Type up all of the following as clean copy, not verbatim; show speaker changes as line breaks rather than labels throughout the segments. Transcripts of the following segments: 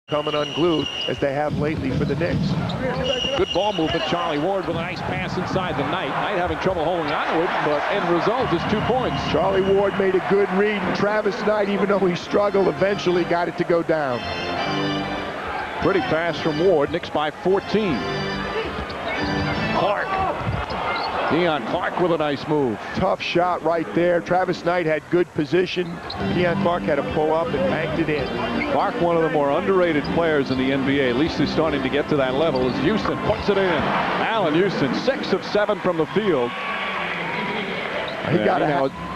coming unglued as they have lately for the Knicks.
Good ball movement. Charlie Ward with a nice pass inside the Knight. Knight having trouble holding on to it, but end result is 2 points.
Charlie Ward made a good read, and Travis Knight, even though he struggled, eventually got it to go down.
Pretty pass from Ward. Knicks by 14. Clark. Deion Clark with a nice move.
Tough shot right there. Travis Knight had good position. Deion Clark had to pull up and banked it in.
Clark, one of the more underrated players in the NBA. At least he's starting to get to that level as Houston puts it in. Allen Houston, 6 of 7 from the field.
He got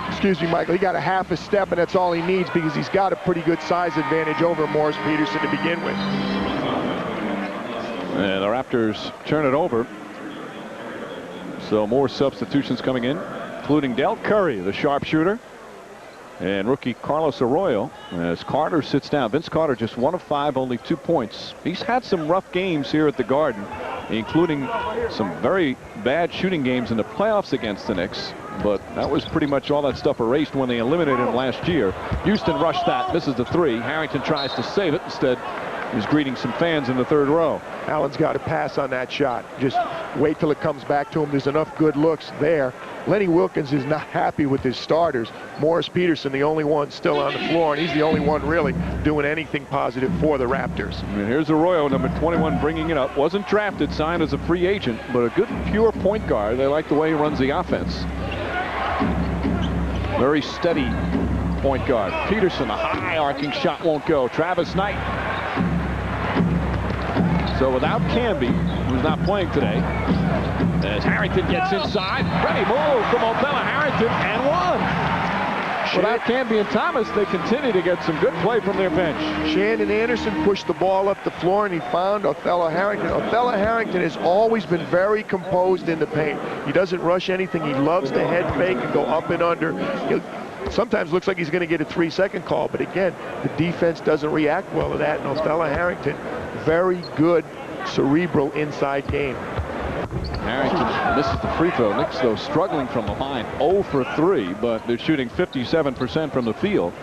excuse me, Michael. He got a half a step, and that's all he needs because he's got a pretty good size advantage over Morris Peterson to begin with.
And the Raptors turn it over. So more substitutions coming in, including Del Curry, the sharpshooter, and rookie Carlos Arroyo as Carter sits down. Vince Carter just 1 of 5, only 2 points. He's had some rough games here at the Garden, including some very bad shooting games in the playoffs against the Knicks. But that was pretty much all that stuff erased when they eliminated him last year. Houston rushed that, misses the 3. Harrington tries to save it. Instead, he's greeting some fans in the 3rd row.
Allen's got to pass on that shot. Just wait till it comes back to him. There's enough good looks there. Lenny Wilkins is not happy with his starters. Morris Peterson, the only one still on the floor, and he's the only one really doing anything positive for the Raptors.
And here's Arroyo, number 21, bringing it up. Wasn't drafted, signed as a free agent, but a good, pure point guard. They like the way he runs the offense. Very steady point guard. Peterson, a high arcing shot won't go. Travis Knight. So without Camby, who's not playing today, as Harrington gets inside, ready move from Othello Harrington, and one. Without Camby and Thomas, they continue to get some good play from their bench.
Shannon Anderson pushed the ball up the floor, and he found Othello Harrington. Othello Harrington has always been very composed in the paint. He doesn't rush anything. He loves to head fake and go up and under. Sometimes looks like he's going to get a 3-second call, but again, the defense doesn't react well to that. And Othello Harrington, very good cerebral inside game.
Harrington misses the free throw. Knicks, though, struggling from behind, 0 for 3, but they're shooting 57% from the field,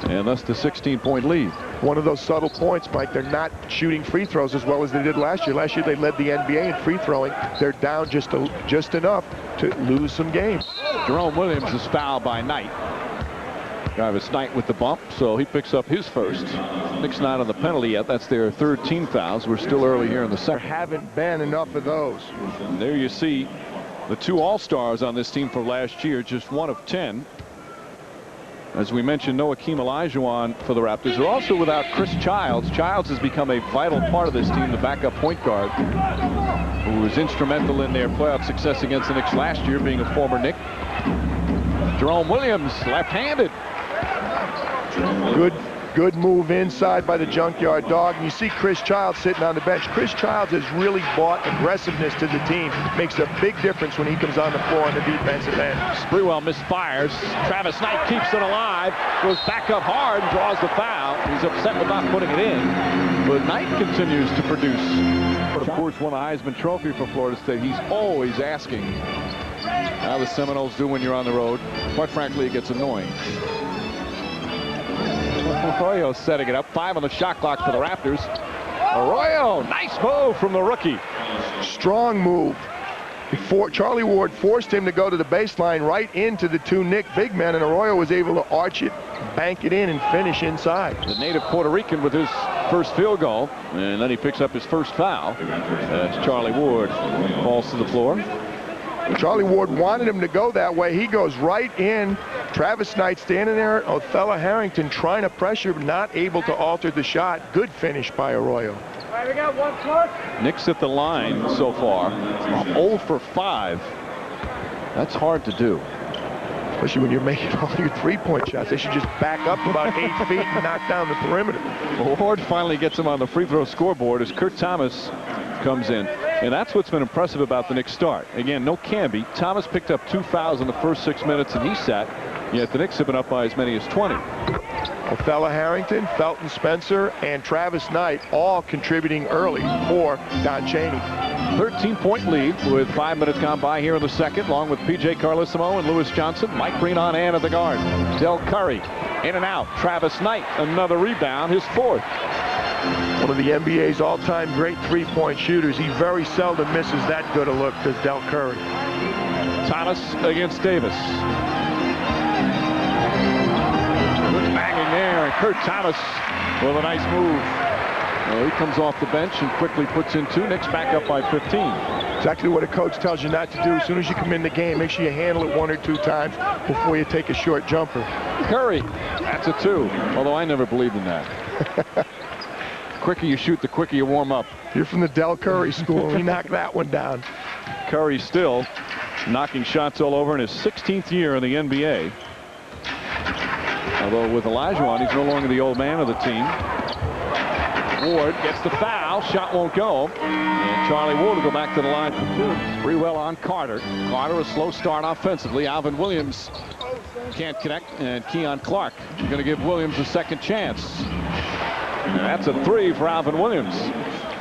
and that's the 16-point lead.
One of those subtle points, Mike, they're not shooting free throws as well as they did last year. Last year they led the NBA in free throwing. They're down just enough to lose some games.
Jerome Williams is fouled by Knight. Travis Knight with the bump, so he picks up his first. Knicks not on the penalty yet. That's their 3rd team fouls. We're still early here in the second.
There haven't been enough of those.
And there you see the 2 All-Stars on this team for last year, just 1 of 10. As we mentioned, no Akeem Olajuwon for the Raptors. They're also without Chris Childs. Childs has become a vital part of this team, the backup point guard, who was instrumental in their playoff success against the Knicks last year, being a former Knick. Jerome Williams, left-handed.
Good move inside by the Junkyard Dog. And you see Chris Childs sitting on the bench. Chris Childs has really brought aggressiveness to the team. Makes a big difference when he comes on the floor on the defensive end.
Sprewell misfires. Travis Knight keeps it alive. Goes back up hard and draws the foul. He's upset with not putting it in. But Knight continues to produce. Of course, won a Heisman Trophy for Florida State. He's always asking how the Seminoles do when you're on the road. Quite frankly, it gets annoying. Arroyo setting it up. 5 on the shot clock for the Raptors. Arroyo, nice move from the rookie.
Strong move. Before Charlie Ward forced him to go to the baseline right into the 2 Knick big men, and Arroyo was able to arch it, bank it in, and finish inside.
The native Puerto Rican with his first field goal, and then he picks up his first foul as Charlie Ward falls to the floor.
Charlie Ward wanted him to go that way. He goes right in. Travis Knight standing there. Othello Harrington trying to pressure, but not able to alter the shot. Good finish by Arroyo.
All right, we got 1 clock.
Knicks at the line so far, 0 for 5. That's hard to do.
Especially when you're making all your 3-point shots. They should just back up about 8 feet and knock down the perimeter.
Ward finally gets him on the free throw scoreboard as Kurt Thomas comes in. And that's what's been impressive about the Knicks start. Again, no Camby. Thomas picked up 2 fouls in the first 6 minutes, and he sat. Yet the Knicks have been up by as many as 20.
Othello Harrington, Felton Spencer, and Travis Knight all contributing early for Don Chaney.
13-point lead with 5 minutes gone by here in the second, along with P.J. Carlesimo and Lewis Johnson. Mike Breen on hand at the guard. Del Curry in and out. Travis Knight, another rebound, his 4th.
One of the NBA's all-time great three-point shooters. He very seldom misses that good a look, does Del Curry.
Thomas against Davis. Good banging there, and Kurt Thomas with a nice move. Well, he comes off the bench and quickly puts in 2. Knicks back up by 15.
Exactly what a coach tells you not to do. As soon as you come in the game, make sure you handle it 1 or 2 times before you take a short jumper.
Curry, that's a 2. Although I never believed in that. The quicker you shoot, the quicker you warm up.
You're from the Del Curry school. He knocked that one down.
Curry still knocking shots all over in his 16th year in the NBA. Although with Olajuwon, he's no longer the old man of the team. Ward gets the foul. Shot won't go. And Charlie Ward will go back to the line for 2. Sprewell on Carter. Carter a slow start offensively. Alvin Williams can't connect. And Keon Clark going to give Williams a second chance. And that's a 3 for Alvin Williams.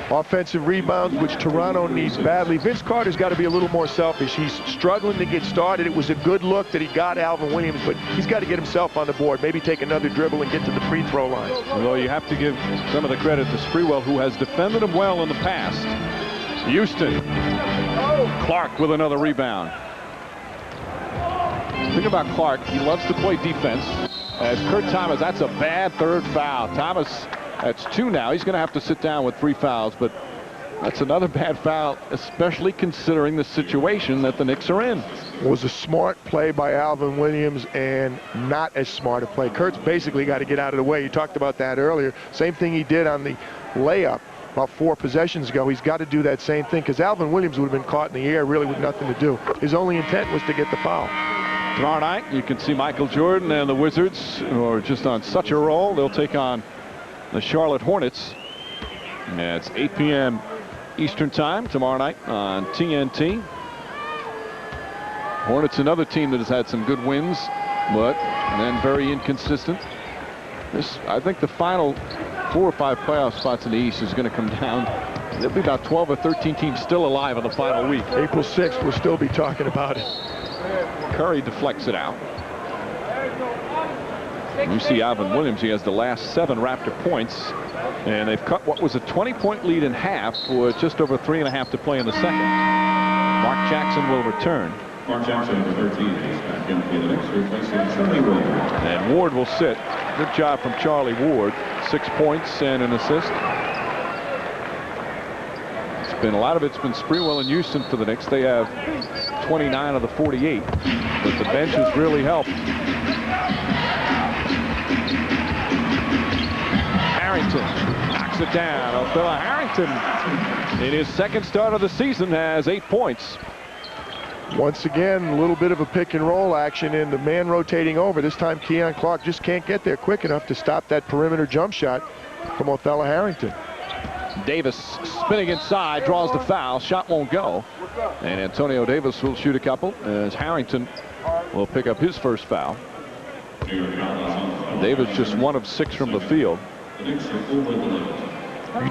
Offensive rebounds, which Toronto needs badly. Vince Carter's got to be a little more selfish. He's struggling to get started. It was a good look that he got Alvin Williams, but he's got to get himself on the board. Maybe take another dribble and get to the free throw line.
Although you have to give some of the credit to Sprewell, who has defended him well in the past. Houston. Clark with another rebound. The thing about Clark, he loves to play defense. As Kurt Thomas, that's a bad 3rd foul. Thomas, that's 2 now. He's going to have to sit down with 3 fouls, but that's another bad foul, especially considering the situation that the Knicks are in.
It was a smart play by Alvin Williams and not as smart a play. Kurt's basically got to get out of the way. You talked about that earlier. Same thing he did on the layup about 4 possessions ago. He's got to do that same thing because Alvin Williams would have been caught in the air really with nothing to do. His only intent was to get the foul.
Tomorrow night, you can see Michael Jordan and the Wizards, who are just on such a roll. They'll take on the Charlotte Hornets. And it's 8 p.m. Eastern time tomorrow night on TNT. Hornets, another team that has had some good wins, but then very inconsistent. I think the final 4 or 5 playoff spots in the East is going to come down. There'll be about 12 or 13 teams still alive in the final week.
April 6th, we'll still be talking about it.
Curry deflects it out. You see Alvin Williams, he has the last 7 Raptor points, and they've cut what was a 20-point lead in half with just over 3.5 to play in the second. Mark Jackson will return.
Mark Jackson, 13, is back in for the Knicks, replacing Charlie Ward.
And Ward will sit. Good job from Charlie Ward. 6 points and an assist. A lot of it's been Sprewell and Houston for the Knicks. They have 29 of the 48, but the bench has really helped. Harrington knocks it down. Alfella Harrington, in his 2nd start of the season, has 8 points.
Once again, a little bit of a pick and roll action and the man rotating over. This time Keon Clark just can't get there quick enough to stop that perimeter jump shot from Alfella Harrington.
Davis spinning inside, draws the foul. Shot won't go. And Antonio Davis will shoot a couple as Harrington will pick up his first foul. Davis just 1 of 6 from the field.
You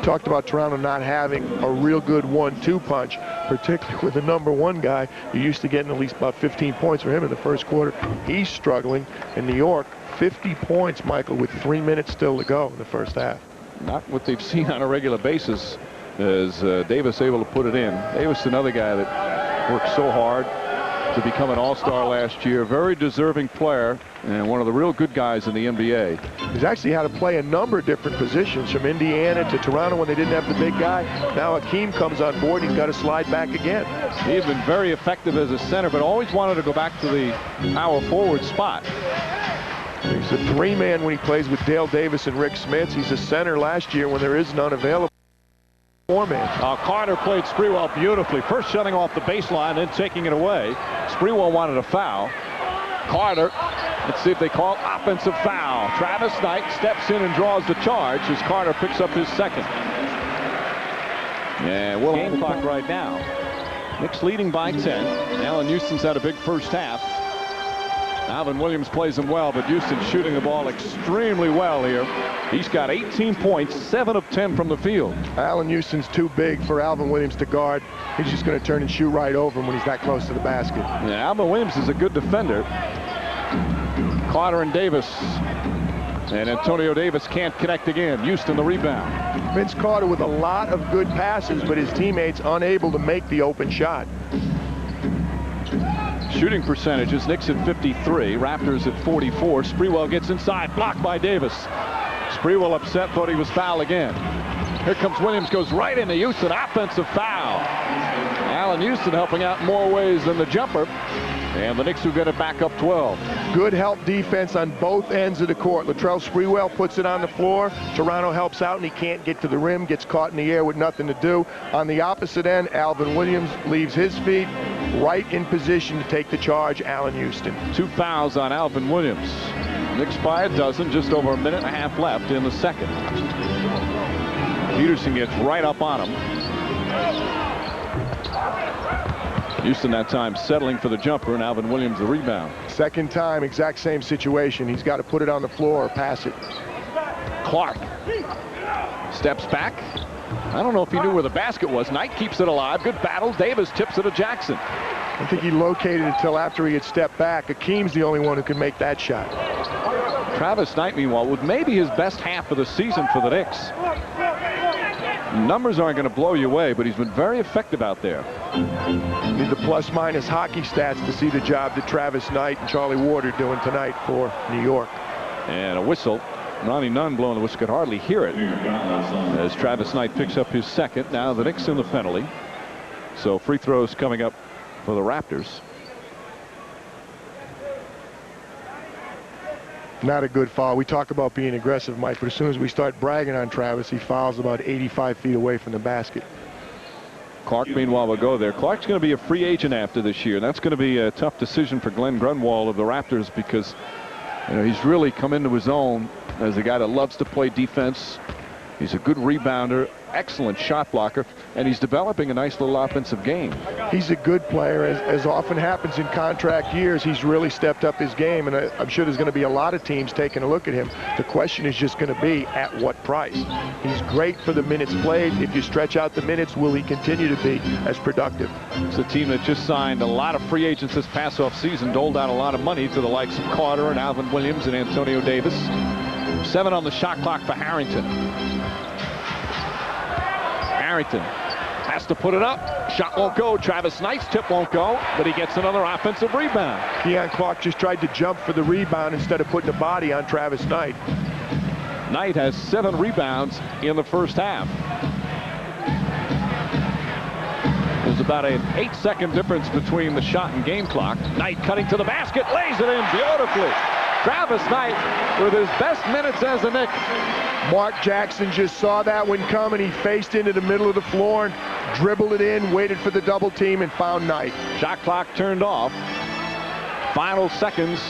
talked about Toronto not having a real good 1-2 punch, particularly with the #1 guy. You're used to getting at least about 15 points for him in the first quarter. He's struggling. In New York, 50 points, Michael, with 3 minutes still to go in the first half.
Not what they've seen on a regular basis. Is Davis able to put it in? Davis, another guy that worked so hard to become an all-star last year. Very deserving player and one of the real good guys in the NBA.
He's actually had to play a number of different positions from Indiana to Toronto when they didn't have the big guy. Now Hakeem comes on board. He's got to slide back again.
He's been very effective as a center, but always wanted to go back to the power forward spot.
He's a 3-man when he plays with Dale Davis and Rick Smits. He's a center last year when there is none available. 4-man.
Carter played Sprewell beautifully. First shutting off the baseline, then taking it away. Sprewell wanted a foul. Carter, let's see if they call offensive foul. Travis Knight steps in and draws the charge as Carter picks up his second. Yeah, well, game clock right now. Knicks leading by 10. Allen Houston's had a big first half. Alvin Williams plays him well, but Houston's shooting the ball extremely well here. He's got 18 points, 7 of 10 from the field.
Allen Houston's too big for Alvin Williams to guard. He's just going to turn and shoot right over him when he's that close to the basket.
Yeah, Alvin Williams is a good defender. Carter and Davis And Antonio Davis can't connect again. Houston the rebound.
Vince Carter with a lot of good passes, but his teammates unable to make the open shot.
Shooting percentages, Knicks at 53, Raptors at 44. Sprewell gets inside, blocked by Davis. Sprewell upset, thought he was fouled again. Here comes Williams, goes right into Houston, offensive foul. Allen Houston helping out in more ways than the jumper. And the Knicks will get it back up 12.
Good help defense on both ends of the court. Latrell Sprewell puts it on the floor. Toronto helps out, and he can't get to the rim, gets caught in the air with nothing to do. On the opposite end, Alvin Williams leaves his feet right in position to take the charge. Allen Houston.
2 fouls on Alvin Williams. Knicks by a dozen, just over a minute and a half left in the second. Peterson gets right up on him. Houston that time settling for the jumper, and Alvin Williams the rebound.
Second time, exact same situation. He's got to put it on the floor or pass it.
Clark steps back. I don't know if he knew where the basket was. Knight keeps it alive. Good battle. Davis tips it to Jackson.
I think he located it until after he had stepped back. Akeem's the only one who can make that shot.
Travis Knight, meanwhile, with maybe his best half of the season for the Knicks. Numbers aren't going to blow you away, but he's been very effective out there.
Need the plus-minus hockey stats to see the job that Travis Knight and Charlie Ward are doing tonight for New York.
And a whistle. Ronnie Nunn blowing the whistle, could hardly hear it as Travis Knight picks up his second. Now the Knicks in the penalty. So free throws coming up for the Raptors.
Not a good foul. We talk about being aggressive, Mike, but as soon as we start bragging on Travis, he fouls about 85 feet away from the basket.
Clark, meanwhile, will go there. Clark's going to be a free agent after this year. That's going to be a tough decision for Glenn Grunwald of the Raptors because he's really come into his own as a guy that loves to play defense. He's a good rebounder, excellent shot blocker, and he's developing a nice little offensive game.
He's a good player. As often happens in contract years, he's really stepped up his game, and I'm sure there's going to be a lot of teams taking a look at him. The question is just going to be at what price. He's great for the minutes played. If you stretch out the minutes, will he continue to be as productive?
It's a team that just signed a lot of free agents this past offseason, doled out a lot of money to the likes of Carter and Alvin Williams and Antonio Davis. 7 on the shot clock for Harrington. Harrington has to put it up. Shot won't go. Travis Knight's tip won't go, but he gets another offensive rebound.
Keon Clark just tried to jump for the rebound instead of putting a body on Travis Knight.
Knight has 7 rebounds in the first half. There's about an 8-second difference between the shot and game clock. Knight cutting to the basket, lays it in beautifully. Travis Knight with his best minutes as a Knick.
Mark Jackson just saw that one coming. He faced into the middle of the floor and dribbled it in, waited for the double team, and found Knight.
Shot clock turned off. Final seconds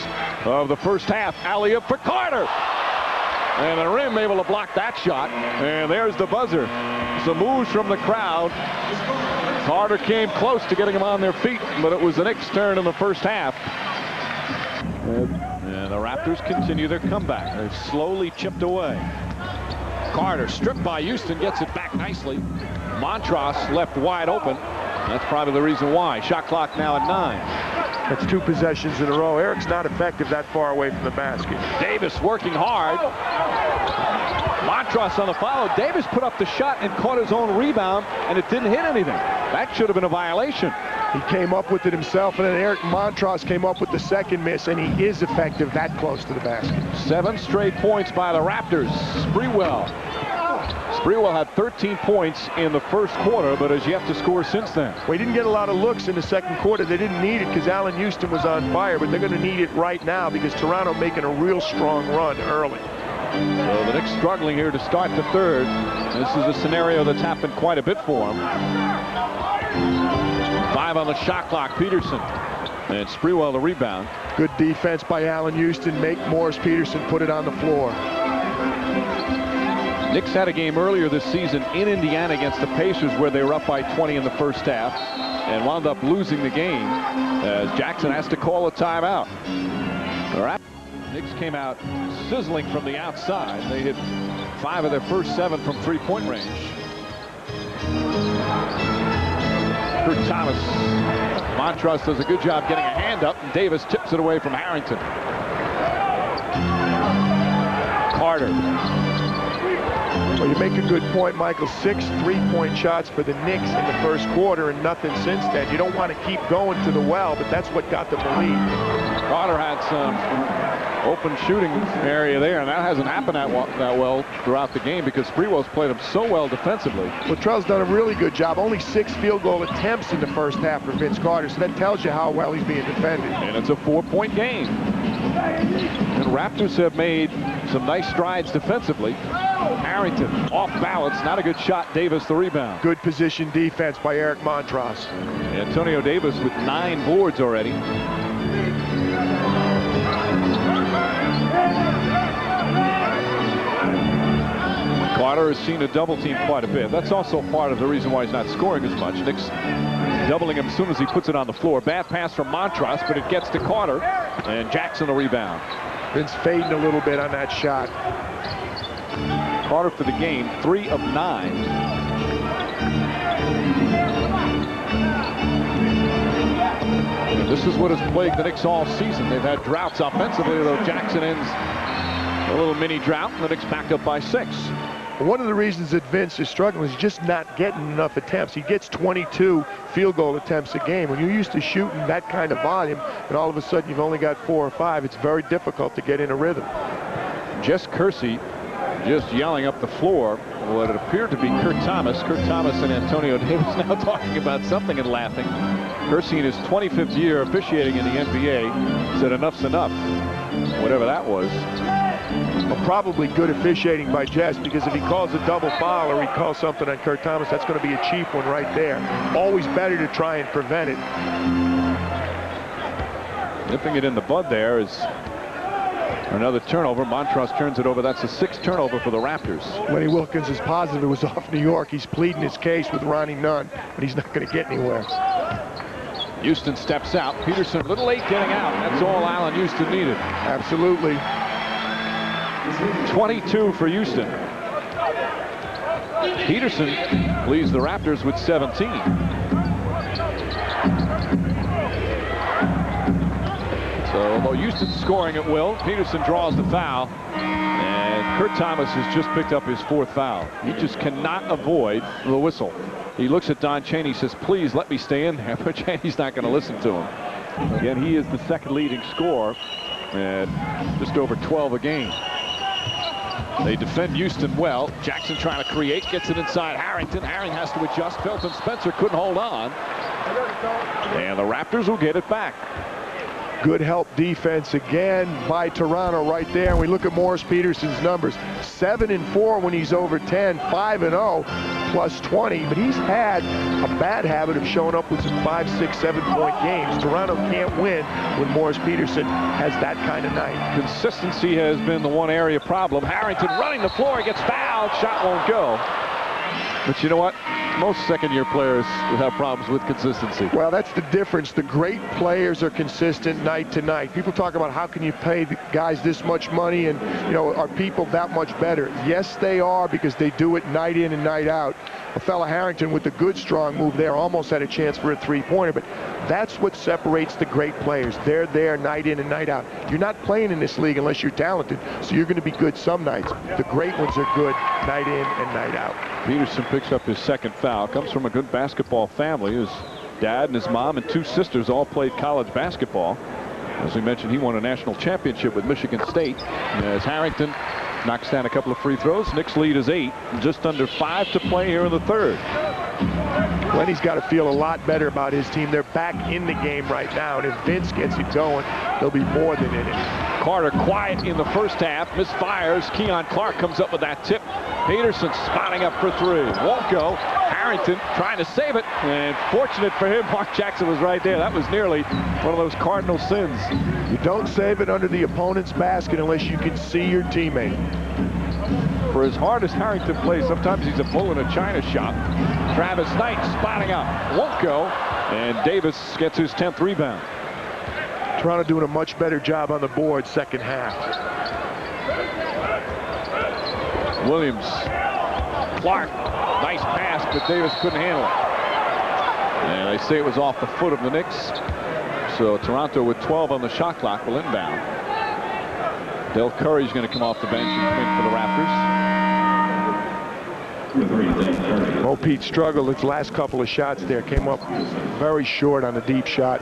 of the first half. Alley-oop for Carter. And the rim able to block that shot. And there's the buzzer. Some moves from the crowd. Carter came close to getting them on their feet, but it was the Knicks' turn in the first half. And the Raptors continue their comeback. They've slowly chipped away. Carter stripped by Houston, gets it back nicely. Montross left wide open. That's probably the reason why. Shot clock now at 9.
That's 2 possessions in a row. Eric's not effective that far away from the basket.
Davis working hard. Montross on the follow. Davis put up the shot and caught his own rebound, and it didn't hit anything. That should have been a violation.
He came up with it himself, and then Eric Montross came up with the second miss, and he is effective that close to the basket.
7 straight points by the Raptors. Sprewell had 13 points in the first quarter, but has yet to score since then.
Well, he didn't get a lot of looks in the second quarter. They didn't need it because Allen Houston was on fire, but they're going to need it right now because Toronto making a real strong run early.
So the Knicks struggling here to start the third. This is a scenario that's happened quite a bit for them. 5 on the shot clock, Peterson. And Sprewell the rebound.
Good defense by Allen Houston. Make Morris Peterson put it on the floor.
Knicks had a game earlier this season in Indiana against the Pacers where they were up by 20 in the first half and wound up losing the game as Jackson has to call a timeout. All right. Knicks came out sizzling from the outside. They hit 5 of their first 7 from 3-point range. Kurt Thomas. Montross does a good job getting a hand up, and Davis tips it away from Harrington. Carter.
Well, you make a good point, Michael. 6 3-point shots for the Knicks in the first quarter and nothing since then. You don't want to keep going to the well, but that's what got them the lead.
Carter had some open shooting area there, and that hasn't happened that well throughout the game because Sprewell's played him so well defensively.
Latrell's done a really good job. Only 6 field goal attempts in the first half for Vince Carter, so that tells you how well he's being defended.
And it's a 4-point game. And Raptors have made some nice strides defensively. Harrington off balance, not a good shot. Davis the rebound.
Good position defense by Eric Montross.
Antonio Davis with 9 boards already. Carter has seen a double team quite a bit. That's also part of the reason why he's not scoring as much. Knicks doubling him as soon as he puts it on the floor. Bad pass from Montross, but it gets to Carter, and Jackson the rebound.
Vince fading a little bit on that shot.
Carter for the game, 3 of 9. And this is what has plagued the Knicks all season. They've had droughts offensively, though Jackson ends a little mini drought, and the Knicks back up by 6.
One of the reasons that Vince is struggling is just not getting enough attempts. He gets 22 field goal attempts a game. When you're used to shooting that kind of volume, and all of a sudden you've only got 4 or 5, it's very difficult to get in a rhythm.
Jess Kersey just yelling up the floor what it appeared to be Kurt Thomas. Kurt Thomas and Antonio Davis now talking about something and laughing. Kersey in his 25th year officiating in the NBA said enough's enough, whatever that was.
Well, probably good officiating by Jess, because if he calls a double foul or he calls something on Kurt Thomas, that's going to be a cheap one right there. Always better to try and prevent it.
Nipping it in the bud there is another turnover. Montross turns it over. That's the 6th turnover for the Raptors.
Lenny Wilkins is positive it was off New York. He's pleading his case with Ronnie Nunn, but he's not going to get anywhere.
Houston steps out. Peterson, a little late getting out. That's all Allen Houston needed.
Absolutely.
22 for Houston. Peterson leads the Raptors with 17. So although Houston's scoring at will, Peterson draws the foul, and Kurt Thomas has just picked up his 4th foul. He just cannot avoid the whistle. He looks at Don Chaney, says, please let me stay in there, but Chaney's not going to listen to him. Again, he is the 2nd leading scorer at just over 12 a game. They defend Houston well. Jackson trying to create, gets it inside Harrington. Harrington has to adjust. Felton Spencer couldn't hold on. And the Raptors will get it back.
Good help defense again by Toronto right there. And we look at Morris Peterson's numbers. 7 and 4 when he's over 10, 5 and 0 plus 20. But he's had a bad habit of showing up with some 5, 6, 7-point games. Toronto can't win when Morris Peterson has that kind of night.
Consistency has been the one area problem. Harrington running the floor, he gets fouled, shot won't go. But you know what? Most second-year players have problems with consistency.
Well, that's the difference. The great players are consistent night to night. People talk about how can you pay the guys this much money and, you know, are people that much better? Yes, they are, because they do it night in and night out. A fella Harrington with a good strong move there almost had a chance for a 3-pointer, but that's what separates the great players. They're there night in and night out. You're not playing in this league unless you're talented, so you're going to be good some nights. The great ones are good night in and night out.
Peterson picks up his 2nd foul. Comes from a good basketball family. His dad and his mom and 2 sisters all played college basketball. As we mentioned, he won a national championship with Michigan State. As Harrington knocks down a couple of free throws, Knicks lead is 8. Just under 5 to play here in the 3rd.
Lenny's got to feel a lot better about his team. They're back in the game right now, and if Vince gets it going, they'll be more than in it.
Carter quiet in the first half, misfires. Keon Clark comes up with that tip. Peterson spotting up for 3. Won't go. Harrington trying to save it, and fortunate for him, Mark Jackson was right there. That was nearly one of those cardinal sins.
You don't save it under the opponent's basket unless you can see your teammate.
For as hard as Harrington plays, sometimes he's a bull in a china shop. Travis Knight spotting up, won't go, and Davis gets his 10th rebound.
Toronto doing a much better job on the board second half.
Williams, Clark, nice pass, but Davis couldn't handle it. And they say it was off the foot of the Knicks. So Toronto with 12 on the shot clock will inbound. Del Curry's going to come off the bench and come in for the Raptors.
Mo Pete struggled his last couple of shots there. Came up very short on a deep shot.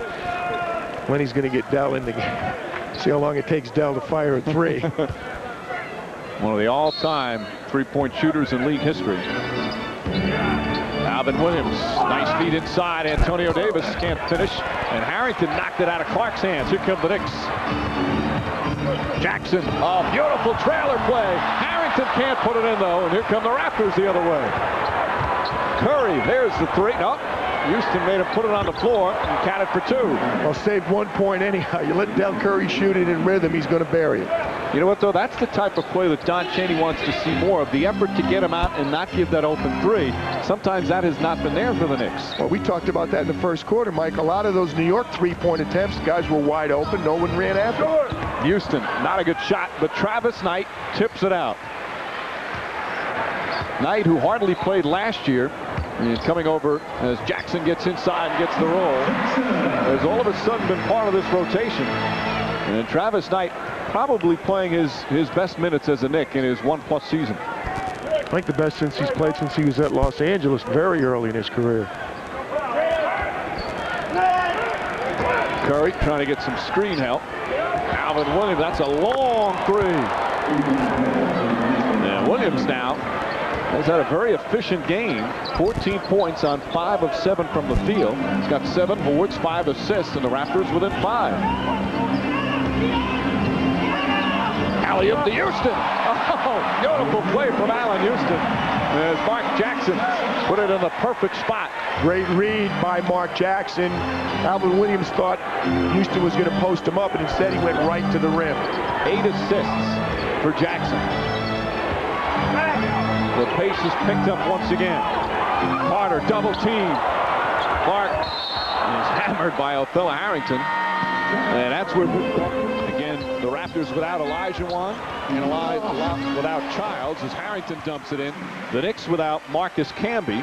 Lenny's going to get Del in the game. See how long it takes Del to fire a three.
One of the all-time three-point shooters in league history. Alvin Williams, nice feed inside. Antonio Davis can't finish, and Harrington knocked it out of Clark's hands. Here come the Knicks. Jackson, a beautiful trailer play. Harrington can't put it in, though, and here come the Raptors the other way. Curry, there's the three. No, Houston made him put it on the floor and counted for two.
Well, saved 1 point anyhow. You let Del Curry shoot it in rhythm, he's going to bury it.
You know what, though? That's the type of play that Don Chaney wants to see more of, the effort to get him out and not give that open three. Sometimes that has not been there for the Knicks.
Well, we talked about that in the first quarter, Mike. A lot of those New York three-point attempts, guys were wide open. No one ran after it.
Houston, not a good shot, but Travis Knight tips it out. Knight, who hardly played last year, is coming over as Jackson gets inside and gets the roll. Has all of a sudden been part of this rotation. And Travis Knight probably playing his best minutes as a Knick in his 1+ season.
I think the best since he's played since he was at Los Angeles very early in his career.
Curry trying to get some screen help. Alvin Williams, that's a long three. And Williams now has had a very efficient game. 14 points on 5 of 7 from the field. He's got 7 boards, 5 assists, and the Raptors within 5. Alley-oop to Houston. Oh, beautiful play from Allen Houston. As Mark Jackson put it in the perfect spot.
Great read by Mark Jackson. Alvin Williams thought Houston was going to post him up, and instead he went right to the rim.
8 assists for Jackson. The pace is picked up once again. Carter double team. Clark is hammered by Othello Harrington. And that's where, again, the Raptors without Elijah Wan and without Childs as Harrington dumps it in. The Knicks without Marcus Camby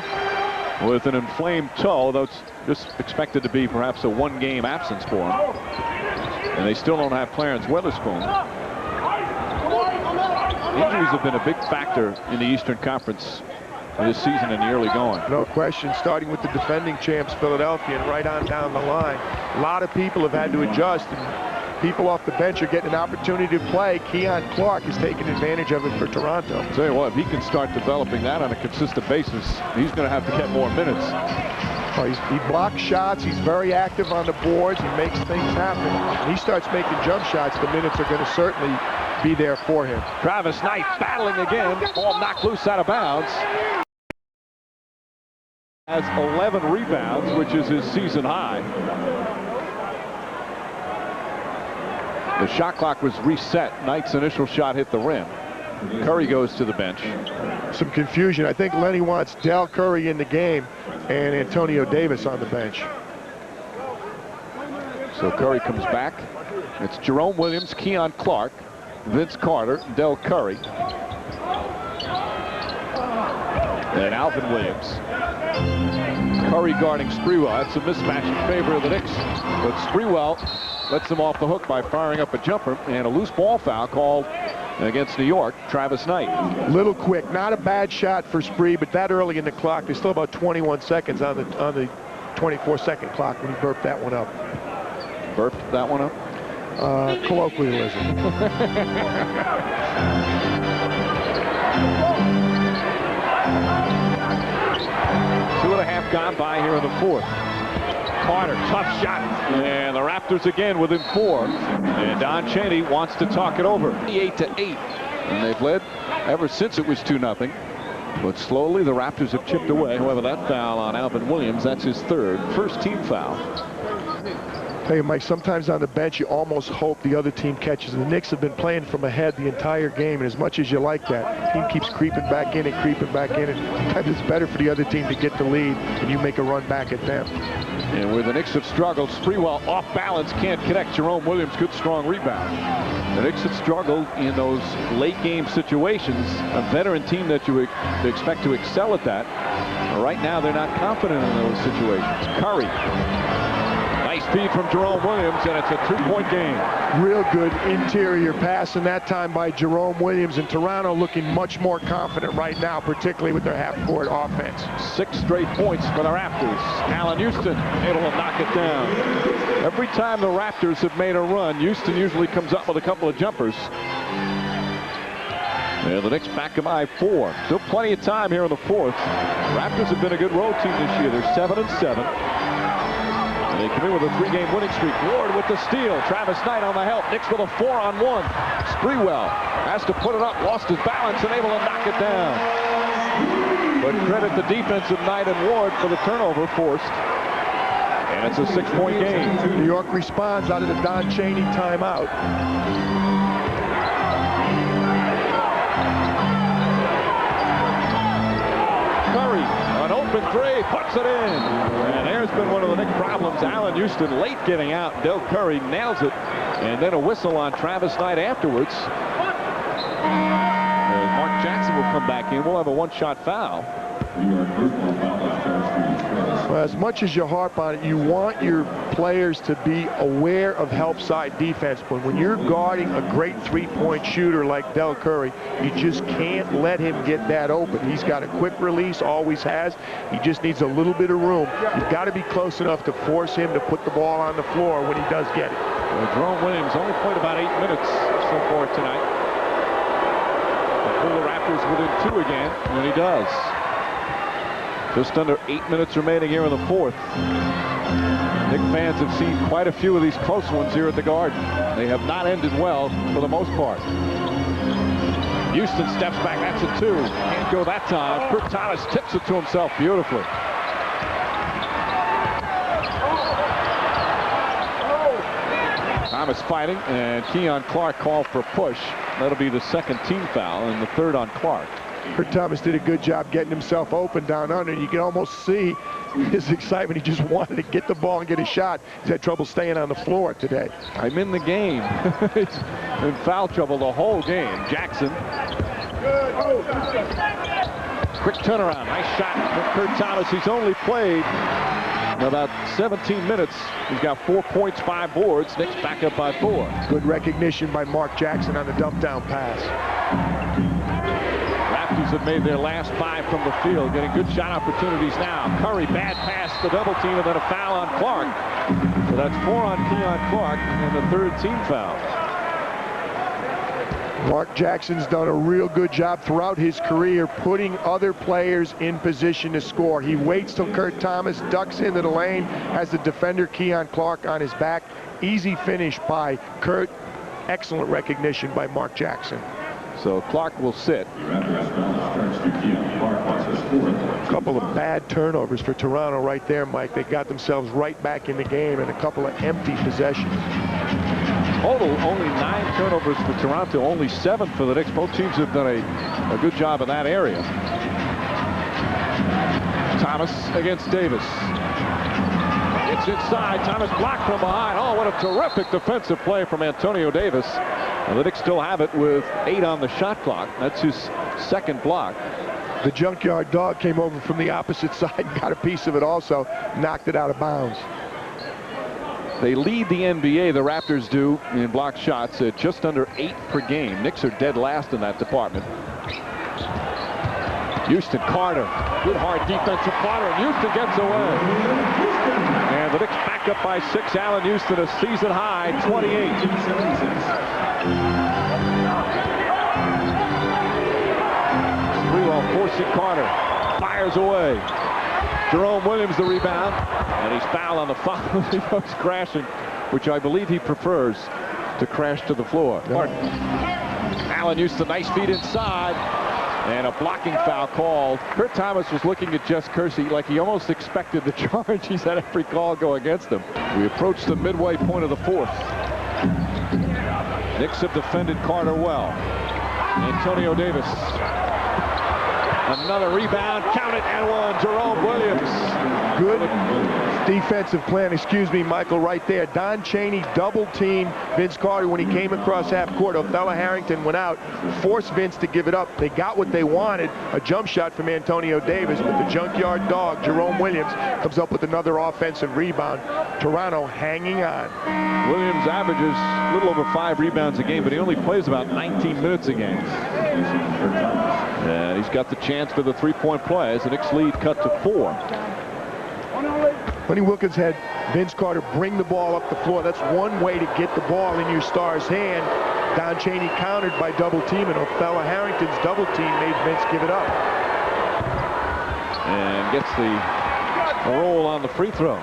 with an inflamed toe, although it's just expected to be perhaps a 1-game absence for him. And they still don't have Clarence Weatherspoon. Injuries have been a big factor in the Eastern Conference this season in the early going.
No question, starting with the defending champs, Philadelphia, and right on down the line. A lot of people have had to adjust, and people off the bench are getting an opportunity to play. Keon Clark is taking advantage of it for Toronto.
I'll tell you what, if he can start developing that on a consistent basis, he's going to have to get more minutes.
Oh, he blocks shots. He's very active on the boards. He makes things happen. When he starts making jump shots, the minutes are going to certainly be there for him.
Travis Knight battling again. Ball knocked loose out of bounds. Has 11 rebounds, which is his season high. The shot clock was reset. Knight's initial shot hit the rim. Curry goes to the bench.
Some confusion. I think Lenny wants Del Curry in the game and Antonio Davis on the bench.
So Curry comes back. It's Jerome Williams, Keon Clark, Vince Carter, Del Curry, and Alvin Williams. Curry guarding Sprewell. That's a mismatch in favor of the Knicks. But Sprewell lets him off the hook by firing up a jumper, and a loose ball foul called against New York. Travis Knight.
Little quick. Not a bad shot for Spree, but that early in the clock. There's still about 21 seconds on the 24-second clock when he burped that one up.
Burped that one up?
Colloquialism.
2.5 gone by here in the fourth. Carter, tough shot, and the Raptors again within 4. And Don Chaney wants to talk it over. 8-8, and they've led ever since it was 2-0. But slowly the Raptors have chipped away. However, that foul on Alvin Williams, that's his first team foul.
Hey, Mike, sometimes on the bench you almost hope the other team catches. The Knicks have been playing from ahead the entire game, and as much as you like that, the team keeps creeping back in and creeping back in, and sometimes it's better for the other team to get the lead and you make a run back at them.
And where the Knicks have struggled, Sprewell off balance, can't connect. Jerome Williams, good strong rebound. The Knicks have struggled in those late game situations. A veteran team that you expect to excel at that. Right now they're not confident in those situations. Curry. Nice feed from Jerome Williams, and it's a 2-point game.
Real good interior pass in that time by Jerome Williams, and Toronto looking much more confident right now, particularly with their half-court offense.
6 straight points for the Raptors. Allen Houston able to knock it down. Every time the Raptors have made a run, Houston usually comes up with a couple of jumpers. And the Knicks back by 4. Still plenty of time here in the 4th. Raptors have been a good road team this year. They're 7-7. And they come in with a 3-game winning streak. Ward with the steal. Travis Knight on the help. Knicks with a 4-on-1. Sprewell has to put it up. Lost his balance and able to knock it down. But credit the defensive Knight and Ward for the turnover forced. And it's a 6-point game.
New York responds out of the Don Chaney timeout.
Curry, an open 3, puts it in. And there's been one of the Knicks problems. Allen Houston late getting out. Del Curry nails it. And then a whistle on Travis Knight afterwards. Mark Jackson will come back in. We'll have a 1-shot foul.
Well, as much as you harp on it, you want your players to be aware of help side defense. But when you're guarding a great 3-point shooter like Del Curry, you just can't let him get that open. He's got a quick release, always has. He just needs a little bit of room. You've got to be close enough to force him to put the ball on the floor when he does get it.
Well, Jerome Williams only played about 8 minutes so far tonight. Pull the Raptors within 2 again when he does. Just under 8 minutes remaining here in the 4th. Knicks fans have seen quite a few of these close ones here at the Garden. They have not ended well for the most part. Houston steps back. That's a 2. Can't go that time. Kurt Thomas tips it to himself beautifully. Thomas fighting, and Keon Clark called for a push. That'll be the 2nd team foul and the 3rd on Clark.
Kurt Thomas did a good job getting himself open down under. You can almost see his excitement. He just wanted to get the ball and get a shot. He's had trouble staying on the floor today.
I'm in the game. He's in foul trouble the whole game. Jackson. Quick turnaround. Nice shot from Kurt Thomas. He's only played about 17 minutes. He's got 4 points, 5 boards. Knicks back up by 4.
Good recognition by Mark Jackson on the dump down pass.
Raptors have made their last 5 from the field, getting good shot opportunities now. Curry, bad pass, the double team, and then a foul on Clark. So that's 4 on Keon Clark and the 3rd team foul.
Mark Jackson's done a real good job throughout his career putting other players in position to score. He waits till Kurt Thomas ducks into the lane, has the defender Keon Clark on his back. Easy finish by Kurt. Excellent recognition by Mark Jackson.
So Clark will sit.
A couple of bad turnovers for Toronto right there, Mike. They got themselves right back in the game, and a couple of empty possessions.
Total only 9 turnovers for Toronto, only 7 for the Knicks. Both teams have done a good job in that area. Thomas against Davis. It's inside. Thomas blocked from behind. Oh, what a terrific defensive play from Antonio Davis. And the Knicks still have it with 8 on the shot clock. That's his 2nd block.
The junkyard dog came over from the opposite side and got a piece of it also. Knocked it out of bounds.
They lead the NBA, the Raptors do, in block shots at just under 8 per game. Knicks are dead last in that department. Houston, Carter. Good hard defensive Carter, and Houston gets away. And the Knicks back up by 6. Allen Houston, a season high, 28. Sprewell forcing Carter. Fires away. Jerome Williams the rebound, and he's fouled on the foul. He goes crashing, which I believe he prefers to crash to the floor. Allen Houston, nice feed inside, and a blocking foul called. Kurt Thomas was looking at Jess Kersey like he almost expected the charge. He's had every call go against him. We approach the midway point of the 4th. Knicks have defended Carter well. Antonio Davis. Another rebound, count it, and 1. Jerome Williams.
Good Defensive plan, excuse me, Michael, right there. Don Chaney double-teamed Vince Carter when he came across half court. Othello Harrington went out, forced Vince to give it up. They got what they wanted, a jump shot from Antonio Davis, but the junkyard dog, Jerome Williams, comes up with another offensive rebound. Toronto hanging on.
Williams averages a little over 5 rebounds a game, but he only plays about 19 minutes a game. And he's got the chance for the three-point play as the Knicks lead cut to 4.
Lenny Wilkins had Vince Carter bring the ball up the floor. That's one way to get the ball in your star's hand. Don Chaney countered by double team, and Othello Harrington's double team made Vince give it up.
And gets the roll on the free throw.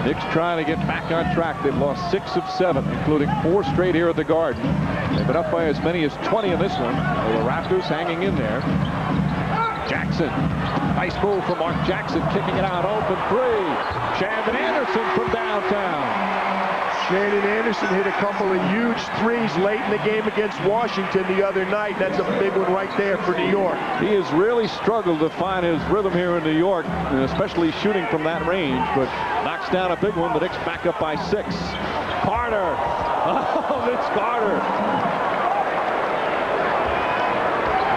Knicks trying to get back on track. They've lost 6 of 7, including 4 straight here at the Garden. They've been up by as many as 20 in this one. The Raptors hanging in there. Jackson, nice move from Mark Jackson, kicking it out, open 3. Shandon Anderson from downtown.
Shandon Anderson hit a couple of huge threes late in the game against Washington the other night. That's a big one right there for New York.
He has really struggled to find his rhythm here in New York, especially shooting from that range, but knocks down a big one. The Knicks back up by 6. Carter. Oh, Vince Carter.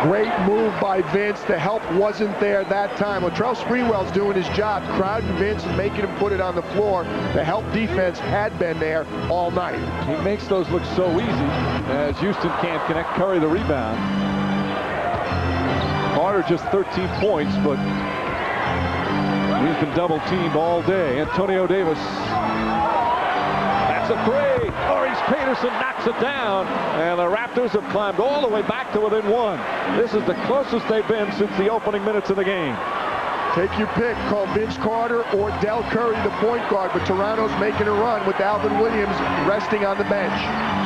Great move by Vince. The help wasn't there that time. Latrell Sprewell's doing his job, crowding Vince and making him put it on the floor. The help defense had been there all night.
He makes those look so easy as Houston can't connect. Curry the rebound. Carter just 13 points, but he's been double teamed all day. Antonio Davis. That's a 3. Maurice Peterson knocks it down, and the Raptors have climbed all the way back to within 1. This is the closest they've been since the opening minutes of the game.
Take your pick. Call Vince Carter or Del Curry the point guard, but Toronto's making a run with Alvin Williams resting on the bench.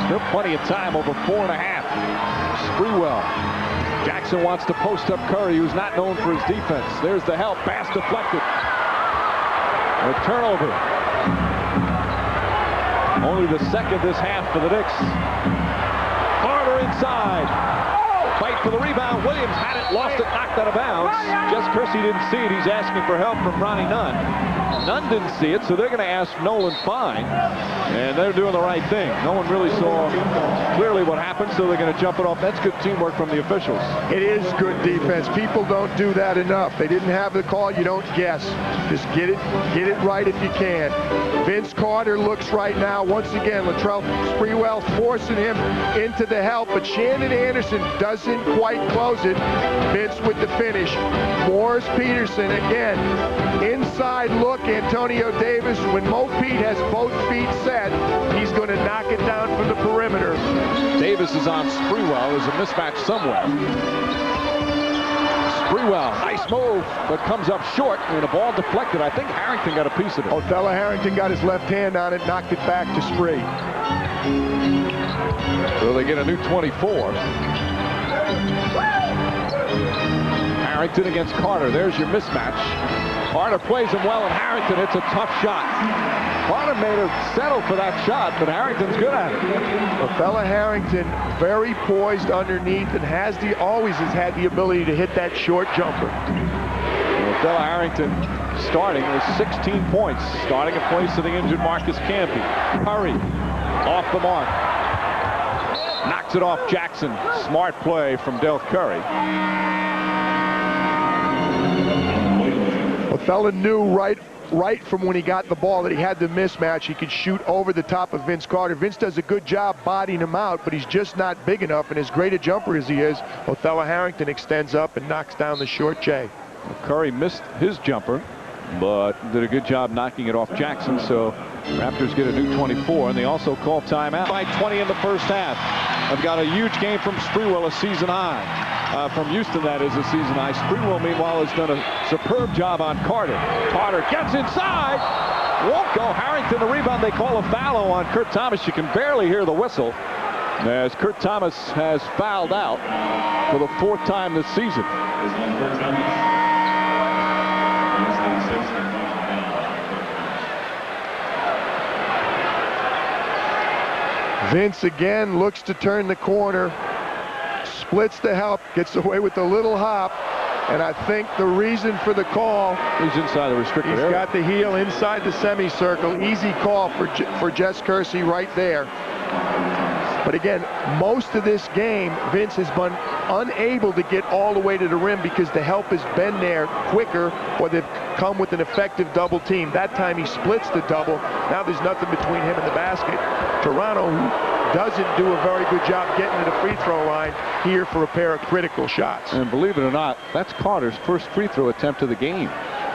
Still plenty of time, over 4.5. Sprewell. Jackson wants to post up Curry, who's not known for his defense. There's the help. Pass deflected. A turnover. Only the second this half for the Knicks. Carter inside. Fight for the rebound. Williams had it, lost it, knocked out of bounds. Just Kersey didn't see it. He's asking for help from Ronnie Nunn. Nunn didn't see it, so they're going to ask Nolan Fine. And they're doing the right thing. No one really saw clearly what happened, so they're going to jump it off. That's good teamwork from the officials.
It is good defense. People don't do that enough. They didn't have the call. You don't guess. Just get it right if you can. Vince Carter looks right now. Once again, Latrell Sprewell forcing him into the help, but Shandon Anderson doesn't quite close it. Vince with the finish. Morris Peterson again. Inside look, Antonio Davis. When Mo Pete has both feet set, he's going to knock it down from the perimeter.
Davis is on Sprewell. There's a mismatch somewhere. Sprewell, nice move, but comes up short, and a ball deflected. I think Harrington got a piece of it.
Othello Harrington got his left hand on it, knocked it back to Spree.
So they get a new 24. Harrington against Carter. There's your mismatch. Carter plays him well, and Harrington hits a tough shot. Carter made her settle for that shot, but Harrington's good at it.
Othello Harrington very poised underneath and always has had the ability to hit that short jumper.
Othello Harrington starting with 16 points, starting in place of the injured Marcus Camby. Curry off the mark. Knocks it off Jackson. Smart play from Del Curry.
Othello knew right from when he got the ball that he had the mismatch. He could shoot over the top of Vince Carter. Vince does a good job bodying him out, but he's just not big enough, and as great a jumper as he is, Othello Harrington extends up and knocks down the short J.
Curry missed his jumper, but did a good job knocking it off Jackson, so Raptors get a new 24, and they also call timeout. By 20 in the first half. I've got a huge game from Sprewell, a season high. From Houston, that is a season high. Sprewell, meanwhile, has done a superb job on Carter. Carter gets inside. Won't go. Harrington, the rebound. They call a foul on Kurt Thomas. You can barely hear the whistle as Kurt Thomas has fouled out for the 4th time this season.
Vince again looks to turn the corner, splits the help, gets away with a little hop, And I think the reason for the call,
he's inside the restricted area.
He's got the heel inside the semicircle. Easy call for Jess Kersey right there. But again, most of this game, Vince has been unable to get all the way to the rim because the help has been there quicker, or they've come with an effective double team. That time he splits the double. Now there's nothing between him and the basket. Toronto, who doesn't do a very good job getting to the free throw line here for a pair of critical shots.
And believe it or not, that's Carter's first free throw attempt of the game.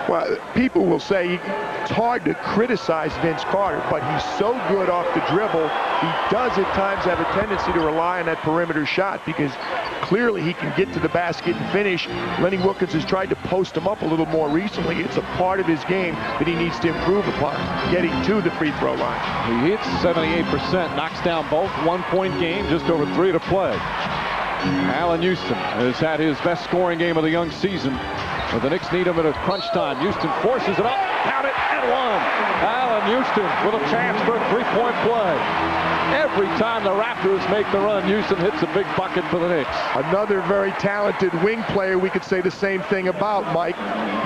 Well, people will say it's hard to criticize Vince Carter, but he's so good off the dribble. He does at times have a tendency to rely on that perimeter shot because clearly he can get to the basket and finish. Lenny Wilkins has tried to post him up a little more recently. It's a part of his game that he needs to improve upon, getting to the free throw line.
He hits 78%, knocks down both. 1-point game, just over 3 to play. Allen Houston has had his best scoring game of the young season. But the Knicks need him at a crunch time. Houston forces it up, count it, and one. Allen Houston with a chance for a three-point play. Every time the Raptors make the run, Houston hits a big bucket for the Knicks.
Another very talented wing player we could say the same thing about, Mike.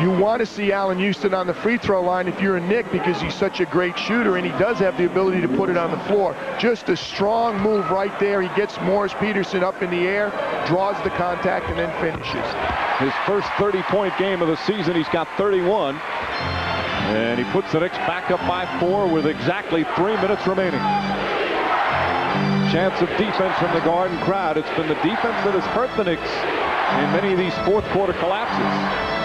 You want to see Allen Houston on the free throw line if you're a Knick because he's such a great shooter and he does have the ability to put it on the floor. Just a strong move right there. He gets Morris Peterson up in the air, draws the contact, and then finishes.
His first 30-point game of the season, he's got 31. And he puts the Knicks back up by 4 with exactly 3 minutes remaining. Chance of defense from the Garden crowd. It's been the defense that has hurt the Knicks in many of these fourth-quarter collapses.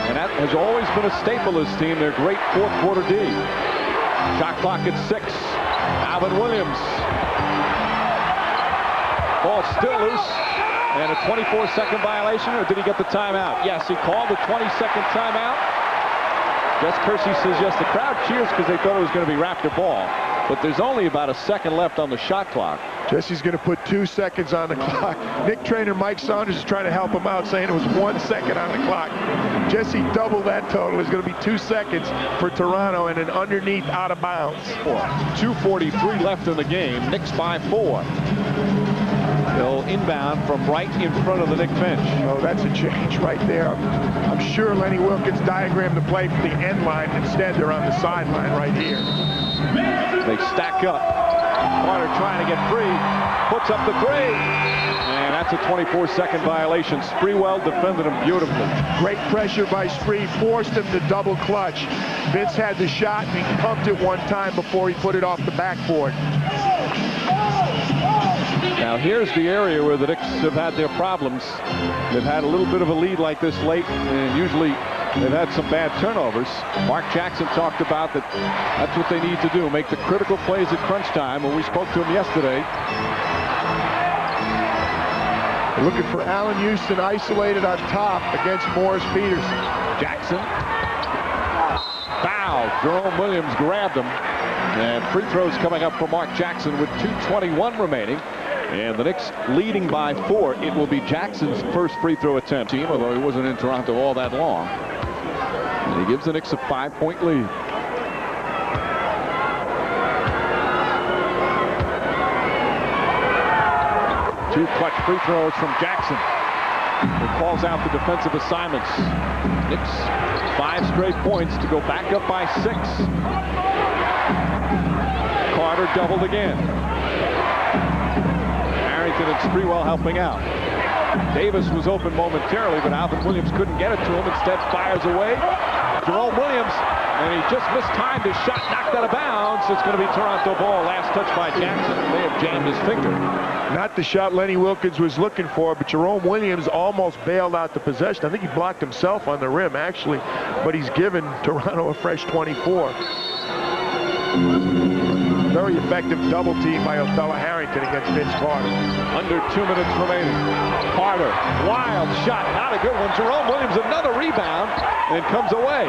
And that has always been a staple of this team, their great fourth-quarter D. Shot clock at 6. Alvin Williams. Ball still loose. And a 24-second violation, or did he get the timeout? Yes, he called the 20-second timeout. Jess Kersey says yes. The crowd cheers because they thought it was going to be Raptor ball. But there's only about a second left on the shot clock.
Jesse's going to put 2 seconds on the clock. Nick trainer Mike Saunders is trying to help him out, saying it was 1 second on the clock. Jesse doubled that total. It's going to be 2 seconds for Toronto and an underneath out of bounds.
2:43 left in the game. Knicks by 4. They'll inbound from right in front of the Knick bench.
Oh, that's a change right there. I'm sure Lenny Wilkins diagrammed the play for the end line. Instead, they're on the sideline right here.
They stack up. Carter trying to get free. Puts up the 3. And that's a 24-second violation. Sprewell defended him beautifully.
Great pressure by Spree. Forced him to double clutch. Vince had the shot and he pumped it one time before he put it off the backboard.
Now here's the area where the Knicks have had their problems. They've had a little bit of a lead like this late, and usually they've had some bad turnovers. Mark Jackson talked about that. That's what they need to do, make the critical plays at crunch time. When we spoke to him yesterday.
They're looking for Allen Houston isolated on top against Morris Peterson.
Jackson. Foul. Jerome Williams grabbed him. And free throws coming up for Mark Jackson with 2:21 remaining. And the Knicks leading by 4. It will be Jackson's first free throw attempt, although he wasn't in Toronto all that long. And he gives the Knicks a 5-point lead. Two clutch free throws from Jackson. He calls out the defensive assignments. Knicks 5 straight points to go back up by 6. Carter doubled again. Harrington and Sprewell helping out. Davis was open momentarily, but Alvin Williams couldn't get it to him. Instead, fires away. Jerome Williams, and he just mistimed his shot, knocked out of bounds. It's going to be Toronto ball. Last touch by Jackson. May have jammed his finger.
Not the shot Lenny Wilkins was looking for, but Jerome Williams almost bailed out the possession. I think he blocked himself on the rim, actually, but he's given Toronto a fresh 24. Very effective double team by Othello Harrington against Vince Carter.
Under 2 minutes remaining. Carter, wild shot, not a good one. Jerome Williams, another rebound, and comes away.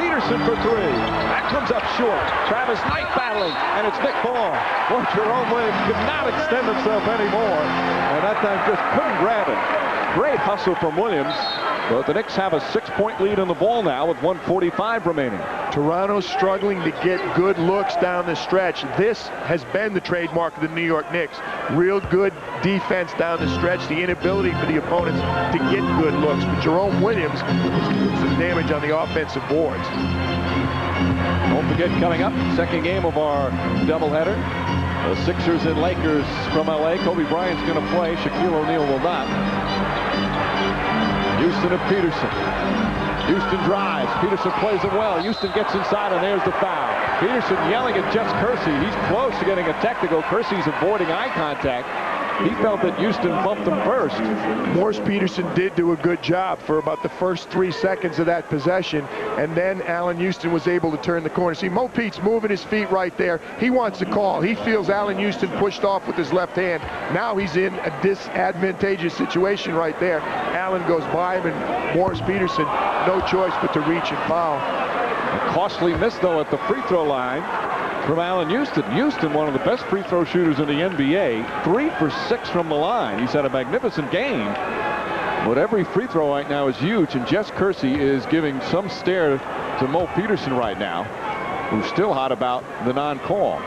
Peterson for 3. That comes up short. Travis Knight battling, and it's Nick Ball. Boy, Jerome Williams could not extend himself anymore, and that time just couldn't grab it. Great hustle from Williams. But the Knicks have a 6-point lead on the ball now with 1:45 remaining.
Toronto's struggling to get good looks down the stretch. This has been the trademark of the New York Knicks. Real good defense down the stretch, the inability for the opponents to get good looks. But Jerome Williams is doing some damage on the offensive boards.
Don't forget, coming up, second game of our doubleheader. The Sixers and Lakers from LA. Kobe Bryant's going to play. Shaquille O'Neal will not. Houston and Peterson. Houston drives. Peterson plays it well. Houston gets inside, and there's the foul. Peterson yelling at Jess Kersey. He's close to getting a technical. Kersey's avoiding eye contact. He felt that Houston bumped him first.
Morris Peterson did do a good job for about the first 3 seconds of that possession, and then Allen Houston was able to turn the corner. See, Mo Pete's moving his feet right there. He wants to call. He feels Allen Houston pushed off with his left hand. Now he's in a disadvantageous situation right there. Allen goes by him, and Morris Peterson, no choice but to reach and foul.
A costly miss, though, at the free throw line from Allen Houston. Houston, one of the best free throw shooters in the NBA, 3 for 6 from the line. He's had a magnificent game, but every free throw right now is huge, and Jess Kersey is giving some stare to Mo Peterson right now, who's still hot about the non-call.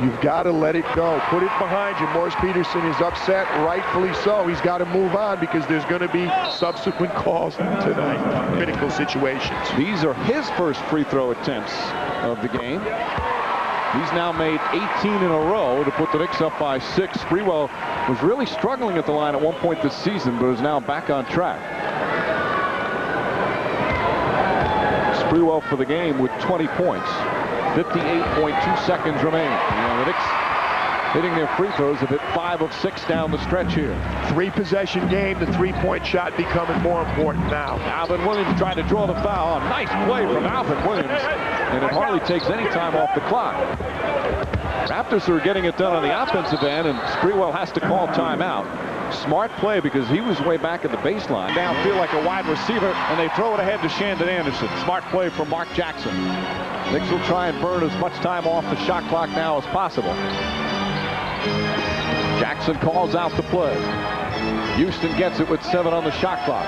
You've got to let it go. Put it behind you. Morris Peterson is upset, rightfully so. He's got to move on because there's going to be subsequent calls tonight. Critical situations.
These are his first free throw attempts of the game. He's now made 18 in a row to put the Knicks up by 6. Sprewell was really struggling at the line at one point this season, but is now back on track. Sprewell for the game with 20 points. 58.2 seconds remain. And the Knicks, hitting their free throws, have hit 5 of 6 down the stretch here.
3-possession game, the three-point shot becoming more important now.
Alvin Williams trying to draw the foul. A nice play from Alvin Williams, and it hardly takes any time off the clock. Raptors are getting it done on the offensive end, and Sprewell has to call timeout. Smart play because he was way back at the baseline. Downfield like a wide receiver, and they throw it ahead to Shandon Anderson. Smart play from Mark Jackson. Knicks will try and burn as much time off the shot clock now as possible. Jackson calls out the play. Houston gets it with 7 on the shot clock.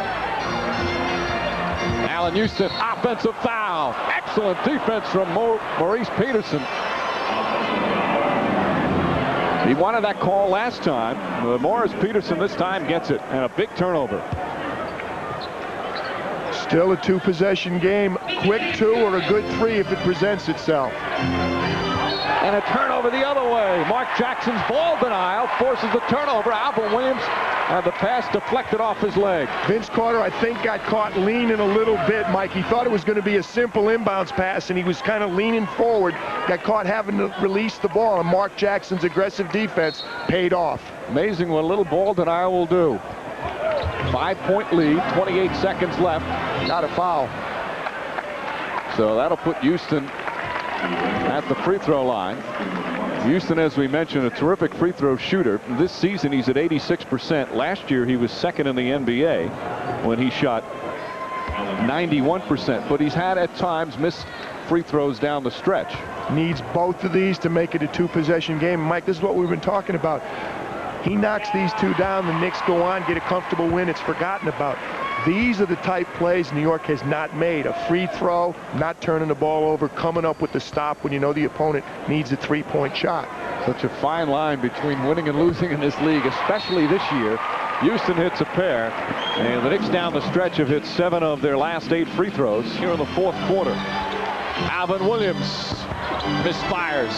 Allen Houston, offensive foul. Excellent defense from Maurice Peterson. He wanted that call last time. Morris Peterson this time gets it, and a big turnover.
Still a 2-possession game. Quick 2 or a good 3 if it presents itself.
And a turnover the other way. Mark Jackson's ball denial forces the turnover. Alvin Williams had the pass deflected off his leg.
Vince Carter, I think, got caught leaning a little bit, Mike. He thought it was going to be a simple inbounds pass, and he was kind of leaning forward. Got caught having to release the ball, and Mark Jackson's aggressive defense paid off.
Amazing what a little ball denial will do. 5-point lead, 28 seconds left.
Got a foul.
So that'll put Houston at the free throw line. Houston, as we mentioned, a terrific free throw shooter. This season he's at 86%. Last year he was second in the NBA when he shot 91%. But he's had at times missed free throws down the stretch.
Needs both of these to make it a 2-possession game. Mike, this is what we've been talking about. He knocks these 2 down, the Knicks go on, get a comfortable win. It's forgotten about. These are the type plays New York has not made. A free throw, not turning the ball over, coming up with the stop when you know the opponent needs a 3-point shot.
Such a fine line between winning and losing in this league, especially this year. Houston hits a pair, and the Knicks down the stretch have hit 7 of their last 8 free throws here in the 4th quarter. Alvin Williams misfires.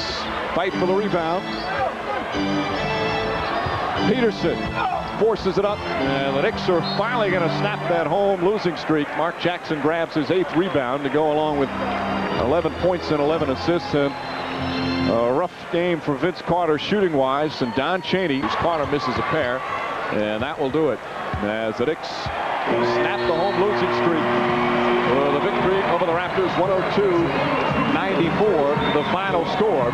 Fight for the rebound. Peterson forces it up, and the Knicks are finally going to snap that home losing streak. Mark Jackson grabs his 8th rebound to go along with 11 points and 11 assists. And a rough game for Vince Carter shooting-wise, and Don Chaney, whose Carter misses a pair, and that will do it as the Knicks snap the home losing streak. The victory over the Raptors, 102-94, the final score.